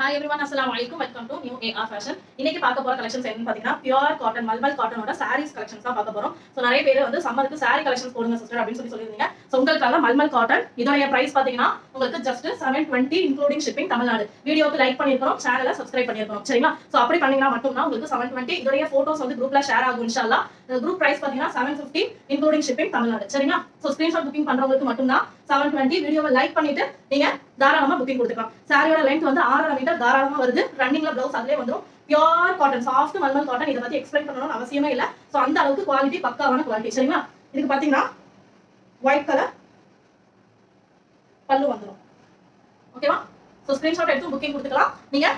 Hi everyone, assalamu alaikum. Welcome to New AR Fashion. இன்னைக்கு பார்க்க போற கலெக்ஷன்ஸ் என்னன்னு பாத்தீங்கன்னா பியூர் காட்டன் மல்மல் காட்டனோட சாரீஸ் கலெக்ஷன்ஸ் தான் பார்க்க போறோம். சோ நிறைய பேர் வந்து சம்மருக்கு சாரி கலெக்ஷன்ஸ் போடுங்க சிஸ்டர் அப்படின்னு சொல்லிருந்தீங்க. சோ உங்களுக்காக மல்மல் காட்டன் இதோட பிரைஸ் பாத்தீங்கன்னா உங்களுக்கு ஜஸ்ட் 720 இன்க்ளூடிங் ஷிப்பிங் தமிழ்நாடு. வீடியோக்கு லைக் பண்ணிருக்கணும், சேனலை சப்ஸ்கிரைப் பண்ணிருக்கணும். சரிங்களா? சோ அப்படி பண்ணீங்கன்னா மட்டும் தான் உங்களுக்கு 720 இதோட போட்டோஸ் வந்து குரூப்ல ஷேர் ஆகும் இன்ஷாஅல்லாஹ். குரூப் பிரைஸ் பாத்தீங்கன்னா 750 இன்க்ளூடிங் ஷிப்பிங் தமிழ்நாடு. சரிங்களா? சோ ஸ்கிரீன்ஷாட் புக்கிங் பண்றவங்களுக்கு மட்டும் தான் 720. வீடியோவை லைக் பண்ணிட்டு நீங்க தாராளமா புக்கிங் கொடுத்துக்கலாம். சாரியோட லென்த் வந்து 6.5 மீட்டர் தாராளமா வருது. ரன்னிங்ல பிளவுஸ் அதுலயே வந்துரும். Pure cotton soft mulmul cotton. இத பத்தி எக்ஸ்பிளைன் பண்ணணும்னு அவசியமே இல்ல. சோ அந்த அளவுக்கு குவாலிட்டி பக்காவான குவாலிட்டி. சரிங்களா? இதுக்கு பாத்தீங்கன்னா ஒயிட் கலர் பல்லு வந்துரும். ஓகேவா? சோ ஸ்கிரீன்ஷாட் எடுத்து புக்கிங் கொடுத்துக்கலாம். நீங்க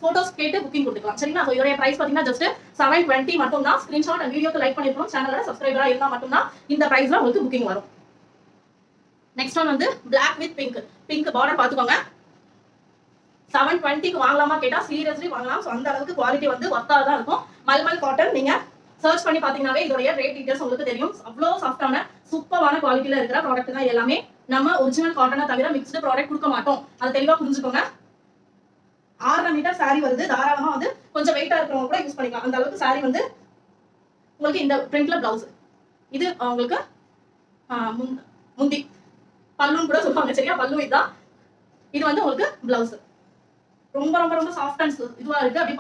போட்டோஸ் கேட்டு புக்கிங் கொடுத்துக்கலாம். சரிங்களா? சோ இதோட பிரைஸ் பாத்தீங்கன்னா ஜஸ்ட் 720 மட்டும் தான். ஸ்கிரீன்ஷாட் அண்ட் வீடியோக்கு லைக் பண்ணிருக்கணும், சேனலோட சப்ஸ்கிரைபரா இருந்தா மட்டும் தான் இந்த பிரைஸ்ல உங்களுக்கு புக்கிங் வரும். நெக்ஸ்ட் ஒன் வந்து Black with pink. Pink border பாத்துக்கோங்க. 720 க்கு வாங்கலாமா கேட்டா சீரியஸ்லி வாங்கலாம். சோ அந்த அளவுக்கு குவாலிட்டி வந்து வர்த்தா தான் இருக்கும். மல்மல் காட்டன் நீங்க சர்ச் பண்ணி பாத்தீங்கன்னாவே இதோட ரேட் டீடைல்ஸ் உங்களுக்கு தெரியும். அவ்வளோ சாஃப்டான சூப்பரான குவாலிட்டில இருக்கிற ப்ராடக்ட் தான் எல்லாமே. நம்ம ஒரிஜினல் காட்டனை தவிர மிக்ஸ்டு ப்ராடக்ட் கொடுக்க மாட்டோம். அதை தெளிவா புரிஞ்சுக்கோங்க. 6.5 மீட்டர் சாரி வருது. தாராளமா வந்து கொஞ்சம் வெயிட்டா இருக்கிறவங்க கூட யூஸ் பண்ணிக்கலாம். அந்த அளவுக்கு சாரி வந்து உங்களுக்கு இந்த பிரிண்ட்ல பிளவுஸ் இது உங்களுக்கு முந்தி பல்லுன்னு கூட சொல்லுவாங்க. சரியா? பல்லு இதுதான். இது வந்து உங்களுக்கு பிளவுஸ் ரொம்ப ரொம்ப ரொம்ப சாஃப்ட் அண்ட் இதுவா இருக்கு. அப்படி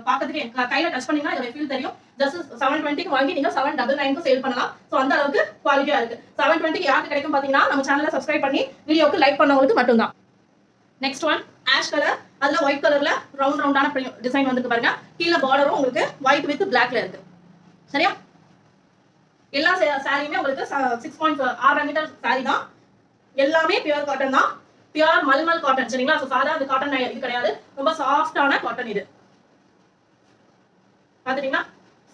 பாக்கிறதுக்கு கையில டச் பண்ணீங்கன்னா இதோட ஃபீல் தெரியும். ஜஸ்ட் 720 க்கு வாங்கி நீங்க 799 க்கு சேல் பண்ணலாம். சோ அந்த அளவுக்கு குவாலிட்டியா இருக்கு. 720 க்கு யாருக்கு கிடைக்கும் பாத்தீங்கன்னா நம்ம சேனலை சப்ஸ்கிரைப் பண்ணி வீடியோக்கு லைக் பண்ணவங்களுக்கு மட்டும் தான். Next one ash colour. அதுல ஒயிட் கலர்ல ரவுண்ட் ரவுண்டான டிசைன் வந்து பாருங்க. கீழ பார்டரும் உங்களுக்கு ஒயிட் வித் பிளாக்ல இருக்கு. சரியா? எல்லா சாரியுமே உங்களுக்கு 6.6 மீட்டர் சாரி தான். எல்லாமே பியூர் காட்டன் தான். Pure mulmul cotton. சரிங்களா? சோ சாதா அந்த காட்டன் இது கிடையாது. ரொம்ப சாஃப்டான காட்டன் இது. பாத்துட்டீங்களா?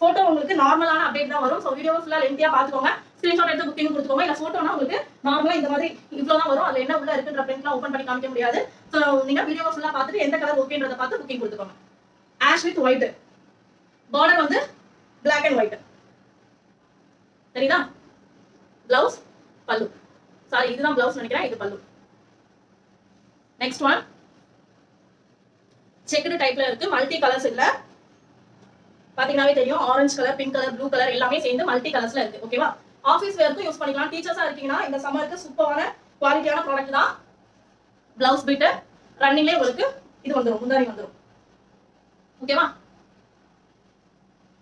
போட்டோ உங்களுக்கு நார்மலான அப்டேட் தான் வரும். சோ வீடியோ ஃபுல்லா லென்த்தியா பாத்துக்கோங்க. ஸ்கிரீன்ஷாட் எடுத்து புக்கிங் கொடுத்துக்கோங்க. இல்ல போட்டோனா உங்களுக்கு நார்மலா இந்த மாதிரி இவ்வளவு தான் வரும். அதுல என்ன உள்ள இருக்குன்ற பிரிண்ட்லாம் ஓபன் பண்ணி காமிக்க முடியாது. சோ நீங்க வீடியோ ஃபுல்லா பார்த்துட்டு எந்த கலர் ஓகேன்றத பார்த்து புக்கிங் கொடுத்துக்கோங்க. Ash with white. பார்டர் வந்து Black and white. சரிதா? பிளவுஸ் பல்லு. சாரி இதுதான் பிளவுஸ் நினைக்கிறேன். இது பல்லு. நெக்ஸ்ட் ஒன் செக்குடு டைப்ல இருக்கு. மல்டி கலர்ஸ் இல்ல. பாத்தீங்கன்னாவே தெரியும். Orange colour, pink colour, blue colour எல்லாமே சேர்ந்து மல்டி கலர்ஸ்ல இருக்கு. ஓகேவா? ஆபீஸ் வேர்க்கும் யூஸ் பண்ணிக்கலாம். டீச்சர்ஸா இருக்கீங்கன்னா இந்த சம்மருக்கு சூப்பரான குவாலிட்டியான ப்ராடக்ட் தான். பிளவுஸ் பிட் ரன்னிங்லேயே உங்களுக்கு இது வந்துடும். முந்தானி வந்துடும். ஓகேவா?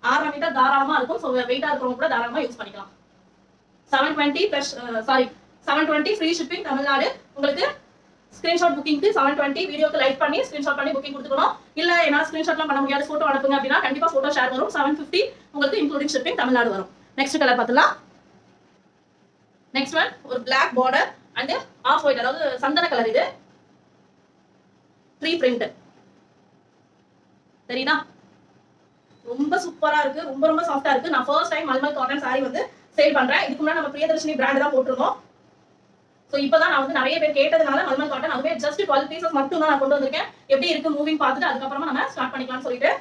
6.5 மீட்டர் தாராளமா இருக்கும். சோ வெயிட்டா இருக்கிறவங்க கூட தாராளமா யூஸ் பண்ணிக்கலாம். 720 பிளஸ் 720 ஃப்ரீ ஷிப்பிங் தமிழ்நாடு. உங்களுக்கு ஸ்கிரீன்ஷாட் புக்கிங்க்கு 720 வீடியோக்கு லைக் பண்ணி ஸ்கிரீன்ஷாட் பண்ணி புக்கிங் கொடுத்துக்கணும். இல்ல என்னால ஸ்கிரீன்ஷாட்லாம் பண்ண முடியாது, போட்டோ அனுப்புங்க அப்படின்னா கண்டிப்பா போட்டோ ஷேர் வரும். 750 உங்களுக்கு இன்க்ளூடிங் ஷிப்பிங் தமிழ்நாடு வரும். நெக்ஸ்ட் கலர் பார்த்தலாம். நெக்ஸ்ட் ஒன் ஒரு Black border and half white, அதாவது சந்தன கலர். இது ட்ரீ பிரிண்ட். சரிதா? ரொம்ப சூப்பரா இருக்கு. ரொம்ப ரொம்ப சாஃப்டா இருக்கு. நான் first time mulmul cotton sorry வந்து சேல் பண்றேன். இதுக்கு முன்னாடி நம்ம பிரியதர்ஷினி பிராண்ட் தான் போட்டுருந்தோம். சோ இப்பதான் நான் வந்து நிறைய பேர் கேட்டதுனால மல்மல் காட்டன் அதுவே ஜஸ்ட் 12 பீசஸ் மட்டும் தான் நான் கொண்டு வந்திருக்கேன். எப்படி இருக்கு மூவிங் பார்த்துட்டு அதுக்கப்புறமா நம்ம ஸ்டார்ட் பண்ணிக்கலாம்னு சொல்லிட்டு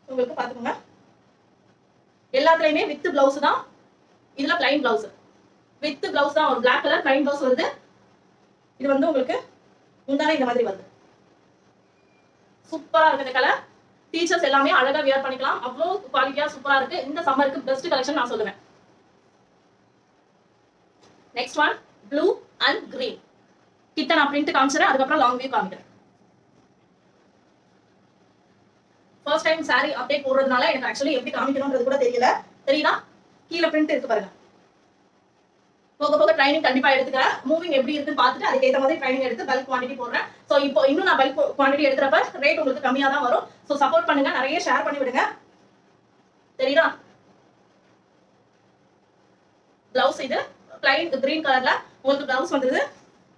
உங்களுக்கு பாத்துக்கோங்க. எல்லாத்துலயுமே வித் பிளவுஸ் தான். இதுல பிளைன் பிளவுஸ் வித் பிளவுஸ் தான். ஒரு Black கலர் பிளைன் பிளவுஸ் வருது. இது வந்து உங்களுக்கு முந்தானே இந்த மாதிரி வருது. சூப்பரா இருக்கு இந்த கலர். டீச்சர்ஸ் எல்லாமே அழகா வியர் பண்ணிக்கலாம். அவ்வளோ குவாலிட்டியா சூப்பரா இருக்கு. இந்த சம்மருக்கு பெஸ்ட் கலெக்ஷன் நான் சொல்லுவேன். Next one blue and green. கிட்ட நான் பிரிண்ட் காமிச்சறேன், அதுக்கப்புறம் லாங் வியூ காமிக்கிறேன். ஃபர்ஸ்ட் டைம் சாரி அப்டேட் போடுறதுனால எனக்கு ஆக்சுவலி எப்படி காமிக்கணும்ன்றது கூட தெரியல. தெரியுதா? கீழ பிரிண்ட் இருக்கு பாருங்க. போக போக ட்ரைனிங் கண்டிப்பா எடுத்துக்கிறேன். மூவிங் எப்படி இருக்குன்னு பார்த்துட்டு அதுக்கு ஏற்ற மாதிரி ட்ரைனிங் எடுத்து பல்க் குவான்டிட்டி போடுறேன். சோ இப்போ இன்னும் நான் பல்க் குவான்டிட்டி எடுக்கிறப்ப ரேட் உங்களுக்கு கம்மியா தான் வரும். சோ சப்போர்ட் பண்ணுங்க, நிறைய ஷேர் பண்ணி விடுங்க. தெரியுதா? பிளவுஸ் இது பிளைன் கிரீன் கலர்ல உங்களுக்கு பிளவுஸ் வந்துருது.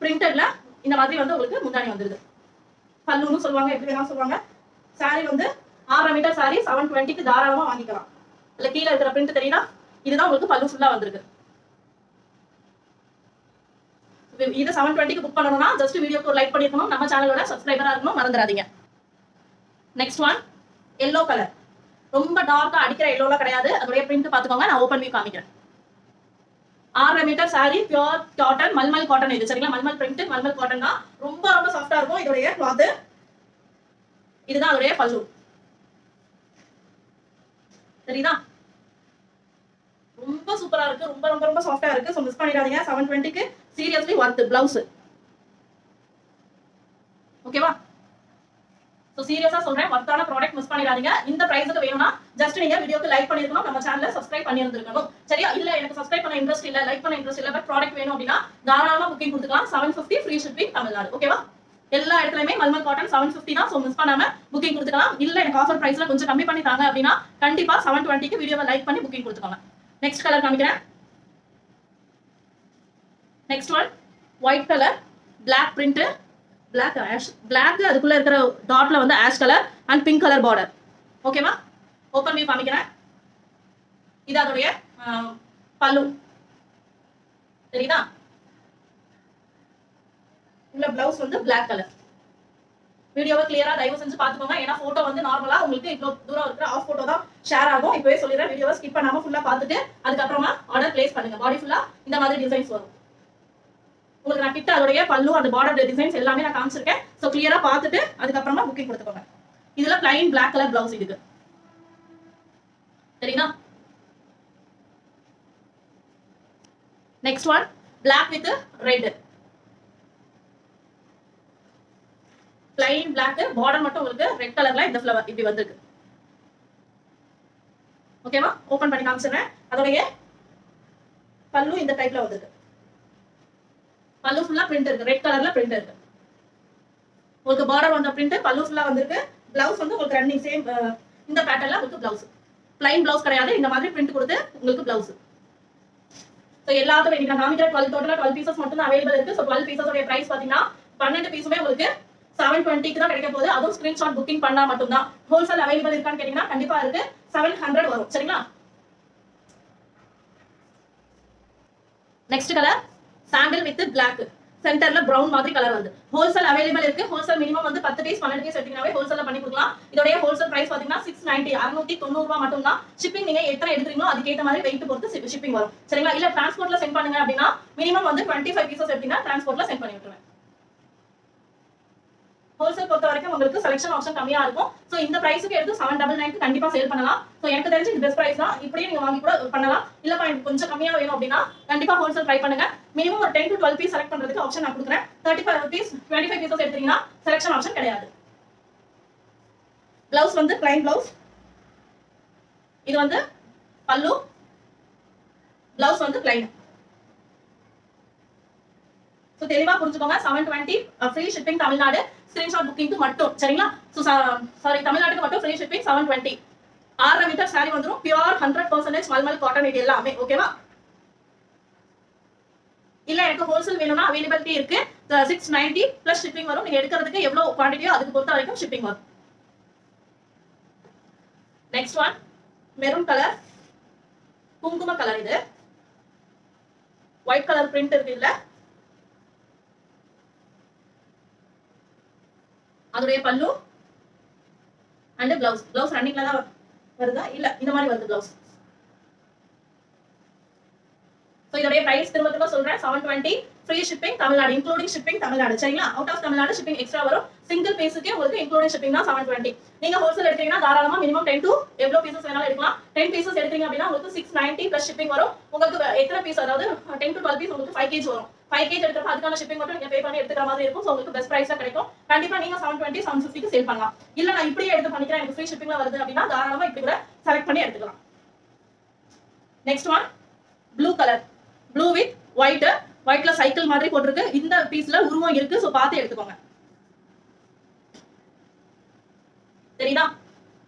பிரிண்டட்ல இந்த மாதிரி வந்து உங்களுக்கு முந்தானி வந்துருது. பல்லுன்னு சொல்லுவாங்க, எப்படி வேணாலும் சொல்லுவாங்க. சாரி வந்து 6.5 மீட்டர் சாரி 720 க்கு தாராளமா வாங்கிக்கலாம். இல்ல கீழே இருக்கிற பிரிண்ட் தெரியுதா? இதுதான் உங்களுக்கு பல்லு ஃபுல்லா வந்திருக்கு. இது 720 க்கு புக் பண்ணணும்னா ஜஸ்ட் வீடியோக்கு ஒரு லைக் பண்ணிருக்கணும், நம்ம சேனலோட சப்ஸ்கிரைபரா இருக்கணும், மறந்துடாதீங்க. Next one yellow colour. ரொம்ப டார்க்கா அடிக்கிற எல்லோலாம் கிடையாது. அதோட பிரிண்ட் பாத்துக்கோங்க. நான் ஓபன் வியூ காமிக்கிறேன். 6 metre saree pure cotton mulmul cotton இது சரிங்களா மல்மல் பிரிண்ட் மல்மல் காட்டன் தான் ரொம்ப ரொம்ப சாஃப்ட்டா இருக்கும் இதோட கிளாத் இதுதான் அதோட பல்லு சரிதா ரொம்ப சூப்பரா இருக்கு ரொம்ப ரொம்ப ரொம்ப சாஃப்ட்டா இருக்கு சோ மிஸ் பண்ணிடாதீங்க 720 க்கு சீரியஸ்லி வர்த் ப்ளவுஸ் ஓகேவா சோ சீரியஸா சொல்றேன் வர்த்தான ப்ராடக்ட் மிஸ் பண்ணிடாதீங்க இந்த பிரைஸ்க்கு வேணும்னா ஜஸ்ட் நீங்க வீடியோக்கு லைக் பண்ணிருக்கணும் நம்ம சேனலை சப்ஸ்கிரைப் பண்ணியிருந்திருக்கணும் சரியா இல்ல எனக்கு சப்ஸ்கிரைப் பண்ண இன்ட்ரெஸ்ட் இல்ல லைக் பண்ண இன்ட்ரெஸ்ட் இல்ல பட் ப்ராடக்ட் வேணும் அப்படின்னா தாராளமா புக்கிங் கொடுத்துக்கலாம் 750 ஃப்ரீ ஷிப்பிங் தமிழ்நாடு ஓகேவா எல்லா இடத்துலயுமே மல்மல் காட்டன் 750 தான் சோ மிஸ் பண்ணாம புக்கிங் கொடுத்துக்கலாம் இல்ல எனக்கு ஆஃபர் பிரைஸ்ல கொஞ்சம் கம்மி பண்ணி தாங்க அப்படின்னா கண்டிப்பா 720 க்கு வீடியோவை லைக் பண்ணி புக்கிங் கொடுத்துக்கோங்க நெக்ஸ்ட் கலர் காமிக்கிறேன் next one white colour Black print black ash black அதுக்குள்ள இருக்கிற டாட்ல வந்து ash colour and pink colour border ஓகேவா ஓபன் வியூ காமிக்கிறேன் இது அதோட பல்லு சரிதா உள்ள ப்ளவுஸ் வந்து Black கலர் வீடியோவை கிளியரா தயவு செஞ்சு பாத்துக்கோங்க ஏனா போட்டோ வந்து நார்மலா உங்களுக்கு இவ்ளோ தூரம் இருக்கிற ஆஃப் போட்டோ தான் ஷேர் ஆகும் இப்பவே சொல்லிறேன் வீடியோவை ஸ்கிப் பண்ணாம ஃபுல்லா பார்த்துட்டு அதுக்கு அப்புறமா ஆர்டர் பிளேஸ் பண்ணுங்க பாடி ஃபுல்லா இந்த மாதிரி டிசைன்ஸ் வரும் உங்களுக்கு நான் கிட்ட அதோட பல்லு அந்த பார்டர் டிசைன்ஸ் எல்லாமே நான் காமிச்சிருக்கேன் சோ கிளியரா பார்த்துட்டு அதுக்கு அப்புறமா புக்கிங் கொடுத்துக்கோங்க இதுல plain black கலர் ப்ளவுஸ் இதுக்கு சரிங்களா next one black with red plain black border மட்டும் உங்களுக்கு ரெட் கலர்ல இந்த ஃப்ளவர் இப்படி வந்திருக்கு ஓகேவா ஓபன் பண்ணி காமிச்சறேன் அதோட பல்லு இந்த டைப்ல வந்திருக்கு பல்லு ஃபுல்லா print இருக்கு ரெட் கலர்ல print இருக்கு உங்களுக்கு border வந்த print பல்லு ஃபுல்லா வந்திருக்கு ப்ளவுஸ் வந்து உங்களுக்கு ரன்னிங் சேம் இந்த பேட்டர்ன்ல உங்களுக்கு ப்ளவுஸ் plain ப்ளவுஸ் கிடையாது இந்த மாதிரி print கொடுத்து உங்களுக்கு ப்ளவுஸ் சோ எல்லாத்துக்கும் இன்னைக்கு நான் காமிக்கிற 12 டோட்டலா 12 பீசஸ் மட்டும் தான் அவேilable இருக்கு சோ 12 பீசஸ் உடைய பிரைஸ் பாத்தீங்கன்னா 12 பீஸுமே உங்களுக்கு 720 க்கு தான் கிடைக்க போகுது அதுவும் ஸ்கிரீன்ஷாட் புக்கிங் பண்ணா மட்டும் தான் ஹோல்சேல் அவேilable இருக்கான்னு கேட்டிங்கன்னா கண்டிப்பா இருக்கு 700 வரும் சரிங்களா next colour sandal with Black சென்டர்ல brown மாதிரி கலர் வந்து ஹோல்சேல் அவேilable இருக்கு ஹோல்சேல் மினிமம் வந்து 10 பீஸ் 12 பீஸ் எடுத்தீங்கனாவே ஹோல்சேல்ல பண்ணி கொடுக்கலாம் இதோட ஹோல்சேல் பிரைஸ் பாத்தீங்கன்னா 690 690 ரூபாய் மட்டும் தான் ஷிப்பிங் நீங்க எத்தனை எடுத்துறீங்களோ அதுக்கு ஏத்த மாதிரி வெயிட் பொறுத்து ஷிப்பிங் வரும் சரிங்களா இல்ல டிரான்ஸ்போர்ட்ல சென்ட் பண்ணுங்க அப்படினா மினிமம் வந்து 25 பீசஸ் எடுத்தீங்கன்னா டிரான்ஸ்போர்ட்ல சென்ட் பண்ணி விட்டுருவேன் ஹோல்சேல் பொறுத்த வரைக்கும் உங்களுக்கு செலக்ஷன் ஆப்ஷன் கம்மியா இருக்கும் சோ இந்த பிரைஸ்க்கு எடுத்து 799 க்கு கண்டிப்பா சேல் பண்ணலாம் சோ எனக்கு தெரிஞ்சு இது பெஸ்ட் பிரைஸ் தான் இப்படியே நீங்க வாங்கி கூட பண்ணலாம் இல்ல கொஞ்சம் கம்மியா வேணும் அப்படினா கண்டிப்பா ஹோல்சேல் ட்ரை பண்ணுங்க மினிமம் ஒரு 10 to 12 பீஸ் செலக்ட் பண்றதுக்கு ஆப்ஷன் நான் கொடுக்கிறேன் 35 பீஸ் 25 பீசஸ் எடுத்தீங்கன்னா செலக்ஷன் ஆப்ஷன் கிடையாது ப்ளவுஸ் வந்து plain ப்ளவுஸ் இது வந்து பல்லு ப்ளவுஸ் வந்து plain சோ தெளிவா புரிஞ்சுக்கோங்க 720 ஃப்ரீ ஷிப்பிங் தமிழ்நாடு ஸ்கிரீன்ஷாட் புக்கிங்க்கு மட்டும் சரிங்களா சோ சாரி தமிழ்நாட்டுக்கு மட்டும் ஃப்ரீ ஷிப்பிங் 720 6 மீட்டர் saree வந்துரும் பியூர் 100% மல்மல் காட்டன் இது எல்லாமே ஓகேவா இல்ல எனக்கு ஹோல்சேல் வேணும்னா அவேilability இருக்கு 690 பிளஸ் ஷிப்பிங் வரும் நீங்க எடுக்கிறதுக்கு எவ்வளவு குவாண்டிட்டியோ அதுக்கு பொறுத்த வரைக்கும் ஷிப்பிங் வரும் நெக்ஸ்ட் ஒன் மெரூன் கலர் குங்கும கலர் இது ஒயிட் கலர் பிரிண்ட் இருக்கு இல்ல அதோட பல்லு and blouse ரன்னிங்ல தான் வருதா இல்ல இந்த மாதிரி வருது blouse சோ இதோட பிரைஸ் திரும்ப சொல்றேன் 720 free shipping Tamil Nadu including shipping Tamil Nadu சரிங்களா out of Tamil Nadu shipping extra வரும் சிங்கிள் பீஸ்க்கு உங்களுக்கு இன்க்ளூடிங் ஷிப்பிங் தான் 720 நீங்க ஹோல்சேல் எடுத்தீங்கன்னா தாராளமா மினிமம் 10 to எவ்வளவு பீசஸ் வேணாலும் எடுக்கலாம் 10 பீசஸ் எடுத்தீங்க அப்படினா உங்களுக்கு 690 பிளஸ் ஷிப்பிங் வரும் உங்களுக்கு எத்தனை பீஸ் அதாவது 10 to 12 பீஸ் உங்களுக்கு 5 kg வரும் 5 kg எடுக்கிறப்ப அதுக்கான ஷிப்பிங் மட்டும் நீங்க பே பண்ணி எடுத்துக்கிற மாதிரி இருக்கும் சோ உங்களுக்கு பெஸ்ட் பிரைஸா கிடைக்கும் கண்டிப்பா நீங்க 720 750 க்கு சேல் பண்ணலாம் இல்ல நான் இப்படியே எடுத்து பண்ணிக்கிறேன் எனக்கு ஃப்ரீ ஷிப்பிங்ல வருது அப்படினா தாராளமா இப்படி கூட செலக்ட் பண்ணி எடுத்துக்கலாம் next one blue colour blue with ஒயிட்ல சைக்கிள் மாதிரி போட்டுருக்கு இந்த பீஸ்ல உருவம் இருக்கு சோ பார்த்து எடுத்துக்கோங்க சரிதா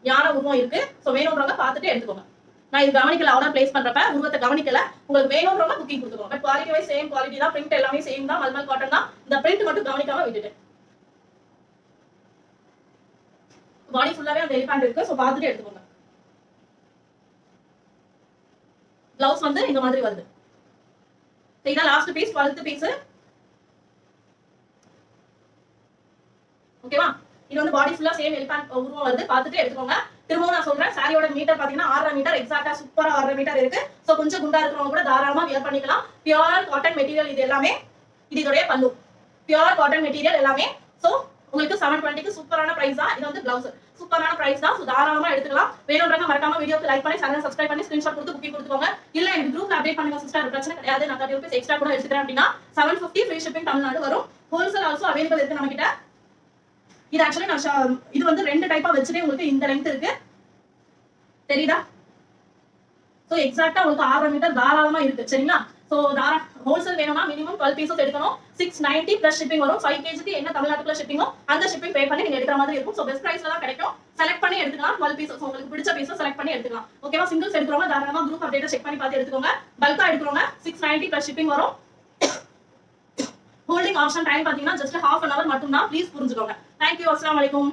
யார உருவம் இருக்கு சோ வேணும்ன்றவங்க பார்த்துட்டு எடுத்துக்கோங்க நான் இது கவனிக்கல ஆர்டர் பிளேஸ் பண்றப்ப உருவத்தை கவனிக்கல உங்களுக்கு வேணும்ன்றவங்க புக்கிங் கொடுத்துக்கோங்க but quality wise same quality தான் பிரிண்ட் எல்லாமே சேம் தான் மல்மல் காட்டன் தான் இந்த பிரிண்ட் மட்டும் கவனிக்காம விட்டுட்டேன் பாடி ஃபுல்லாவே அந்த எலிஃபண்ட் இருக்கு சோ பார்த்துட்டு எடுத்துக்கோங்க ப்ளவுஸ் வந்து இந்த மாதிரி வருது இதான் லாஸ்ட் பீஸ் 12th பீஸ் ஓகேவா இது வந்து பாடி ஃபுல்லா சேம் எலிஃபண்ட் உருவம் வருது பார்த்துட்டு எடுத்துக்கோங்க திரும்பவும் நான் சொல்றேன், சாரியோட மீட்டர் பாத்தீங்கன்னா 6.5 மீட்டர் எக்ஸாக்டா சூப்பரா 6.5 மீட்டர் இருக்கு. சோ கொஞ்சம் குண்டா இருக்கிறவங்க கூட தாராளமா வியர் பண்ணிக்கலாம். பியூர் காட்டன் மெட்டீரியல் இது எல்லாமே. இது இதோட பல்லு. பியூர் காட்டன் மெட்டீரியல் எல்லாமே. சோ உங்களுக்கு 720க்கு சூப்பரான பிரைஸ் தான். இது வந்து பிளவுஸ். சூப்பரான பிரைஸ் தான். சோ தாராளமா எடுத்துக்கலாம். வேணும்ன்றவங்க மறக்காம வீடியோக்கு லைக் பண்ணி சேனலை சப்ஸ்கிரைப் பண்ணி ஸ்கிரீன்ஷாட் கொடுத்து புக்கிங் கொடுத்துக்கோங்க. இல்ல எனக்கு குரூப்ல அப்டேட் பண்ணுங்க சிஸ்டர், பிரச்சனை கிடையாது. நான் 30 ரூபீஸ் எக்ஸ்ட்ரா கூட எடுத்துக்கிறேன் அப்படின்னா 750 ஃப்ரீ ஷிப்பிங் தமிழ்நாடு வரும். ஹோல்சேல் ஆல்சோ அவைலபிள் இருக்கு நம்ம கிட்ட. இது ஆக்சுவலி நான் இது வந்து 2 டைப்பா வச்சுட்டே உங்களுக்கு இந்த லென்த் இருக்கு. தெரியுதா? சோ எக்ஸாக்ட்டா உங்களுக்கு 6 மீட்டர் தாராளமா இருக்கு. சரிங்களா? சோ ஹோல்சேல் வேணும்னா மினிமம் 12 பீசஸ் எடுக்கணும். 690 பிளஸ் ஷிப்பிங் வரும். 5 kg என்ன தமிழ்நாட்டுக்குள்ள ஷிப்பிங்கோ அந்த ஷிப்பிங் பே பண்ணி நீங்க எடுக்கிற மாதிரி இருக்கும். சோ பெஸ்ட் பிரைஸ்ல தான் கிடைக்கும். செலக்ட் பண்ணி எடுத்துக்கலாம். 12 பீசஸ் உங்களுக்கு பிடிச்ச பீசஸ் செலக்ட் பண்ணி எடுத்துக்கலாம். ஓகேவா? சிங்கிள்ஸ் எடுக்கிறவங்க தாராளமா குரூப் அப்டேட் செக் பண்ணி பார்த்து எடுத்துக்கோங்க. பல்கா எடுக்கிறவங்க 690 பிளஸ் ஷிப்பிங் வரும். ஹோல்டிங் ஆப்ஷன் டைம் பாத்தீங்கன்னா ஜஸ்ட் half an hour மட்டும் தான். ப்ளீஸ் புரிஞ்சுக்கோங்க. Thank you. அஸ்ஸலாமு அலைக்கும்.